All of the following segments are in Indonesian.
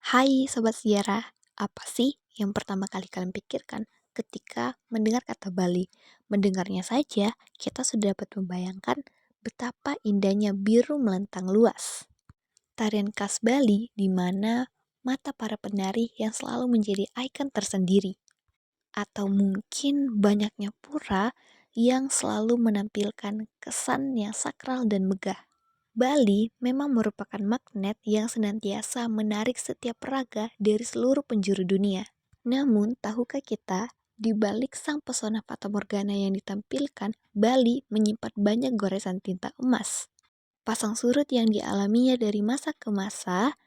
Hai Sobat Sejarah, apa sih yang pertama kali kalian pikirkan ketika mendengar kata Bali? Mendengarnya saja, kita sudah dapat membayangkan betapa indahnya biru melentang luas. Tarian khas Bali di mana mata para penari yang selalu menjadi ikon tersendiri. Atau mungkin banyaknya pura yang selalu menampilkan kesan yang sakral dan megah. Bali memang merupakan magnet yang senantiasa menarik setiap peraga dari seluruh penjuru dunia. Namun, tahukah kita, di balik sang pesona fatamorgana yang ditampilkan, Bali menyimpan banyak goresan tinta emas. Pasang surut yang dialaminya dari masa ke masa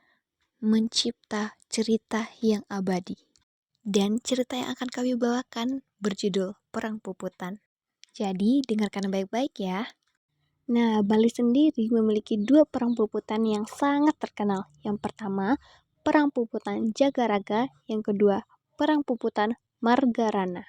mencipta cerita yang abadi. Dan cerita yang akan kami bawakan berjudul Perang Puputan. Jadi, dengarkan baik-baik ya. Nah, Bali sendiri memiliki dua perang puputan yang sangat terkenal. Yang pertama, Perang Puputan Jagaraga. Yang kedua, Perang Puputan Margarana.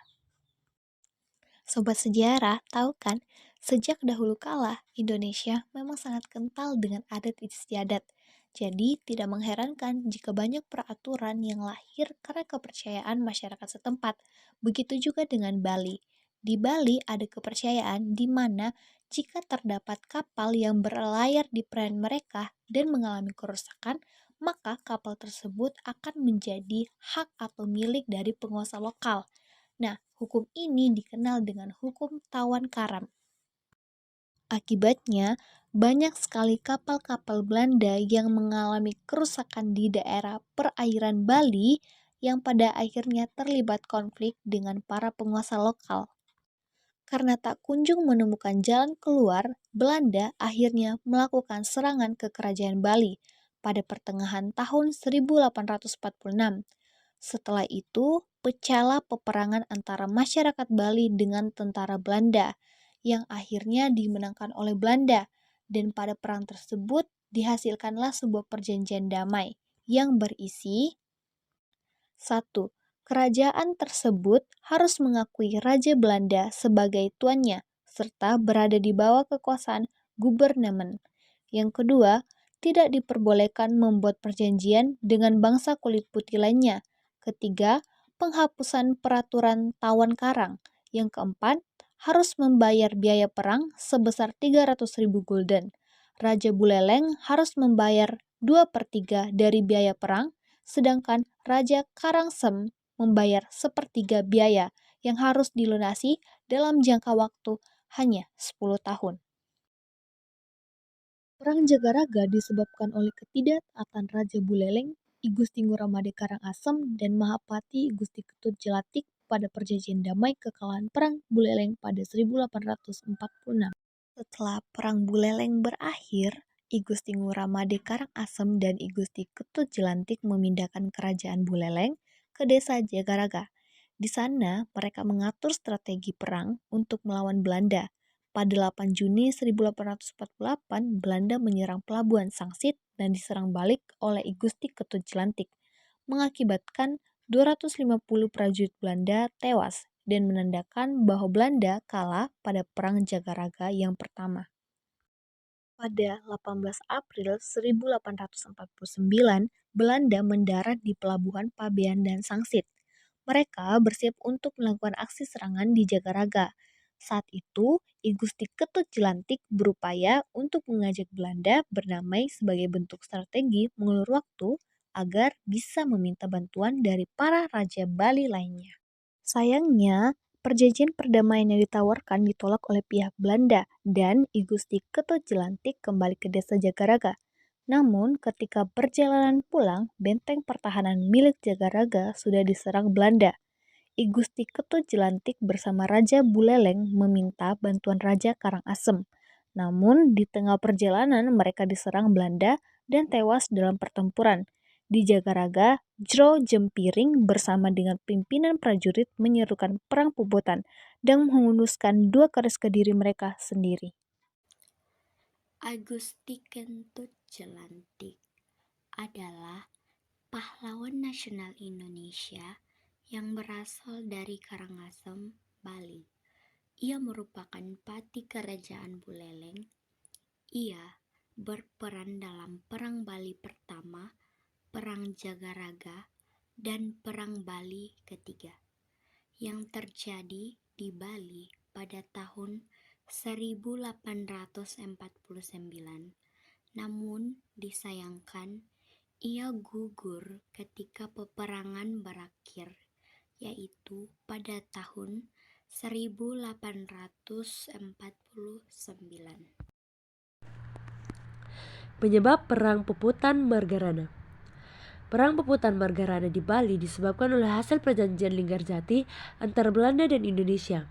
Sobat sejarah, tahu kan? Sejak dahulu kala, Indonesia memang sangat kental dengan adat istiadat. Jadi, tidak mengherankan jika banyak peraturan yang lahir karena kepercayaan masyarakat setempat. Begitu juga dengan Bali. Di Bali ada kepercayaan di mana jika terdapat kapal yang berlayar di perairan mereka dan mengalami kerusakan, maka kapal tersebut akan menjadi hak atau milik dari penguasa lokal. Nah, hukum ini dikenal dengan hukum tawan karam. Akibatnya, banyak sekali kapal-kapal Belanda yang mengalami kerusakan di daerah perairan Bali yang pada akhirnya terlibat konflik dengan para penguasa lokal. Karena tak kunjung menemukan jalan keluar, Belanda akhirnya melakukan serangan ke kerajaan Bali pada pertengahan tahun 1846. Setelah itu, pecahlah peperangan antara masyarakat Bali dengan tentara Belanda, yang akhirnya dimenangkan oleh Belanda, dan pada perang tersebut dihasilkanlah sebuah perjanjian damai yang berisi 1. Kerajaan tersebut harus mengakui Raja Belanda sebagai tuannya, serta berada di bawah kekuasaan gubernemen. Yang kedua, tidak diperbolehkan membuat perjanjian dengan bangsa kulit putih lainnya. Ketiga, penghapusan peraturan tawan karang. Yang keempat, harus membayar biaya perang sebesar 300.000 gulden. Raja Buleleng harus membayar 2/3 dari biaya perang, sedangkan Raja Karangsem membayar sepertiga biaya yang harus dilunasi dalam jangka waktu hanya 10 tahun. Perang Jagaraga disebabkan oleh ketidaktaatan Raja Buleleng, I Gusti Nguramade Karangasem, dan Mahapati I Gusti Ketut Jelatik pada perjanjian damai kekalahan Perang Buleleng pada 1846. Setelah Perang Buleleng berakhir, I Gusti Nguramade Karangasem dan I Gusti Ketut Jelantik memindahkan kerajaan Buleleng ke desa Jagaraga. Di sana, mereka mengatur strategi perang untuk melawan Belanda. Pada 8 Juni 1848, Belanda menyerang pelabuhan Sangsit dan diserang balik oleh I Gusti Ketut Jelantik, mengakibatkan 250 prajurit Belanda tewas dan menandakan bahwa Belanda kalah pada Perang Jagaraga yang pertama. Pada 18 April 1849, Belanda mendarat di pelabuhan Pabean dan Sangsit. Mereka bersiap untuk melakukan aksi serangan di Jagaraga. Saat itu, I Gusti Ketut Jelantik berupaya untuk mengajak Belanda berdamai sebagai bentuk strategi mengulur waktu agar bisa meminta bantuan dari para raja Bali lainnya. Sayangnya, perjanjian perdamaian yang ditawarkan ditolak oleh pihak Belanda dan I Gusti Ketut Jelantik kembali ke desa Jagaraga. Namun, ketika perjalanan pulang, benteng pertahanan milik Jagaraga sudah diserang Belanda. I Gusti Ketut Jelantik bersama Raja Buleleng meminta bantuan Raja Karangasem. Namun, di tengah perjalanan mereka diserang Belanda dan tewas dalam pertempuran. Di Jagaraga, Jro Jempiring bersama dengan pimpinan prajurit menyerukan perang puputan dan menghunuskan dua keris ke diri mereka sendiri. Agusti Kentut Jelantik adalah pahlawan nasional Indonesia yang berasal dari Karangasem, Bali. Ia merupakan pati kerajaan Buleleng. Ia berperan dalam Perang Bali pertama Perang Jagaraga, dan Perang Bali ketiga yang terjadi di Bali pada tahun 1849. Namun disayangkan ia gugur ketika peperangan berakhir, yaitu pada tahun 1849. Penyebab Perang Puputan Margarana. Perang Puputan Margarana di Bali disebabkan oleh hasil perjanjian Linggarjati antara Belanda dan Indonesia.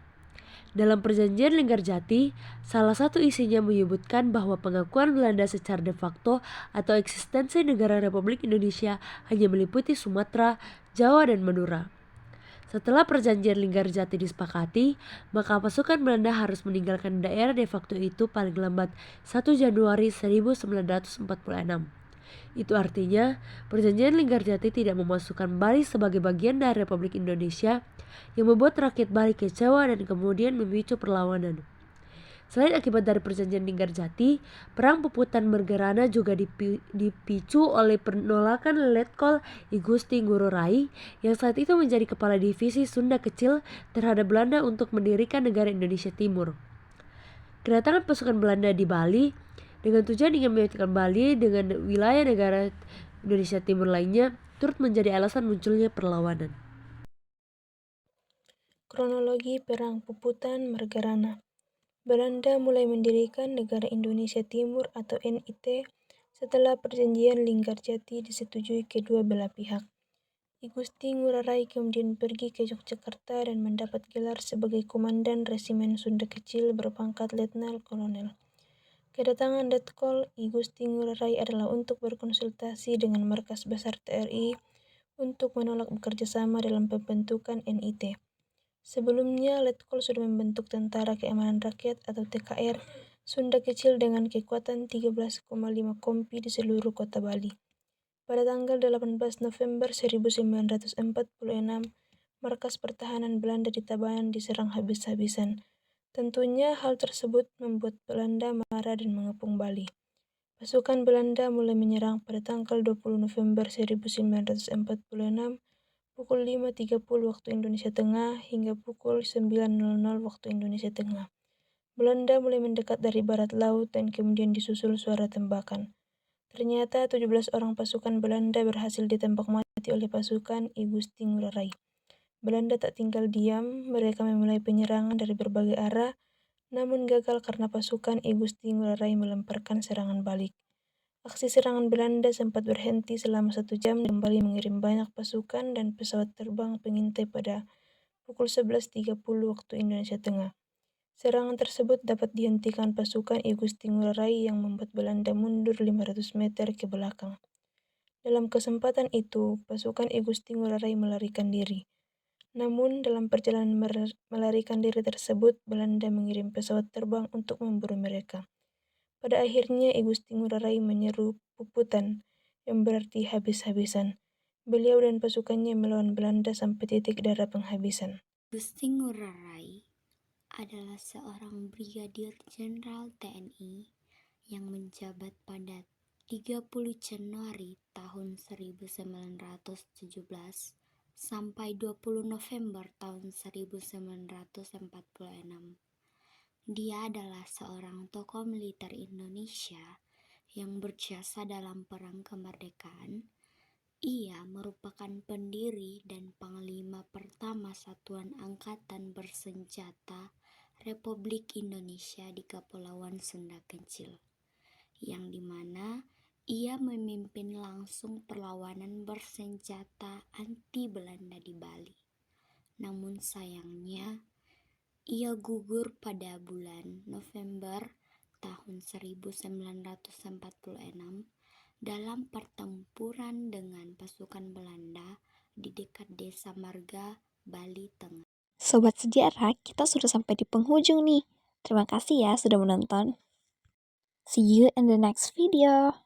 Dalam perjanjian Linggarjati, salah satu isinya menyebutkan bahwa pengakuan Belanda secara de facto atau eksistensi negara Republik Indonesia hanya meliputi Sumatera, Jawa, dan Madura. Setelah perjanjian Linggarjati disepakati, maka pasukan Belanda harus meninggalkan daerah de facto itu paling lambat 1 Januari 1946. Itu artinya, perjanjian Linggarjati tidak memasukkan Bali sebagai bagian dari Republik Indonesia, yang membuat rakyat Bali kecewa dan kemudian memicu perlawanan. Selain akibat dari perjanjian Linggarjati, Perang Puputan Margarana juga dipicu oleh penolakan Letkol I Gusti Ngurah Rai yang saat itu menjadi kepala divisi Sunda Kecil terhadap Belanda untuk mendirikan negara Indonesia Timur. Kedatangan pasukan Belanda di Bali dengan tujuan ingin menyatukan Bali dengan wilayah negara Indonesia Timur lainnya turut menjadi alasan munculnya perlawanan. Kronologi Perang Puputan Margarana. Belanda mulai mendirikan Negara Indonesia Timur atau NIT setelah perjanjian Linggarjati disetujui kedua belah pihak. I Gusti Ngurah Rai kemudian pergi ke Yogyakarta dan mendapat gelar sebagai Komandan Resimen Sunda Kecil berpangkat Letnan Kolonel. Kedatangan Letkol I Gusti Ngurah Rai adalah untuk berkonsultasi dengan Markas Besar TRI untuk menolak bekerja sama dalam pembentukan NIT. Sebelumnya, Letkol sudah membentuk Tentara Keamanan Rakyat atau TKR Sunda Kecil dengan kekuatan 13,5 kompi di seluruh kota Bali. Pada tanggal 18 November 1946, Markas Pertahanan Belanda di Tabanan diserang habis-habisan. Tentunya hal tersebut membuat Belanda marah dan mengepung Bali. Pasukan Belanda mulai menyerang pada tanggal 20 November 1946 pukul 5.30 waktu Indonesia Tengah hingga pukul 9.00 waktu Indonesia Tengah. Belanda mulai mendekat dari barat laut dan kemudian disusul suara tembakan. Ternyata 17 orang pasukan Belanda berhasil ditembak mati oleh pasukan I Gusti Ngurah Rai. Belanda tak tinggal diam, mereka memulai penyerangan dari berbagai arah, namun gagal karena pasukan I Gusti Ngurah Rai melemparkan serangan balik. Aksi serangan Belanda sempat berhenti selama 1 jam dan kembali mengirim banyak pasukan dan pesawat terbang pengintai pada pukul 11.30 waktu Indonesia Tengah. Serangan tersebut dapat dihentikan pasukan I Gusti Ngurah Rai yang membuat Belanda mundur 500 meter ke belakang. Dalam kesempatan itu, pasukan I Gusti Ngurah Rai melarikan diri. Namun, dalam perjalanan melarikan diri tersebut, Belanda mengirim pesawat terbang untuk memburu mereka. Pada akhirnya, I Gusti Ngurah Rai menyeru Puputan, yang berarti habis-habisan. Beliau dan pasukannya melawan Belanda sampai titik darah penghabisan. Gusti Ngurah Rai adalah seorang Brigadir Jenderal TNI yang menjabat pada 30 Januari tahun 1917 sampai 20 November tahun 1946. Dia adalah seorang tokoh militer Indonesia yang berjasa dalam Perang Kemerdekaan. Ia merupakan pendiri dan panglima pertama Satuan Angkatan Bersenjata Republik Indonesia di Kepulauan Sunda Kecil, yang dimana ia memimpin langsung perlawanan bersenjata anti Belanda di Bali. Namun sayangnya, ia gugur pada bulan November tahun 1946 dalam pertempuran dengan pasukan Belanda di dekat Desa Marga, Bali Tengah. Sobat sejarah, kita sudah sampai di penghujung nih. Terima kasih ya sudah menonton. See you in the next video.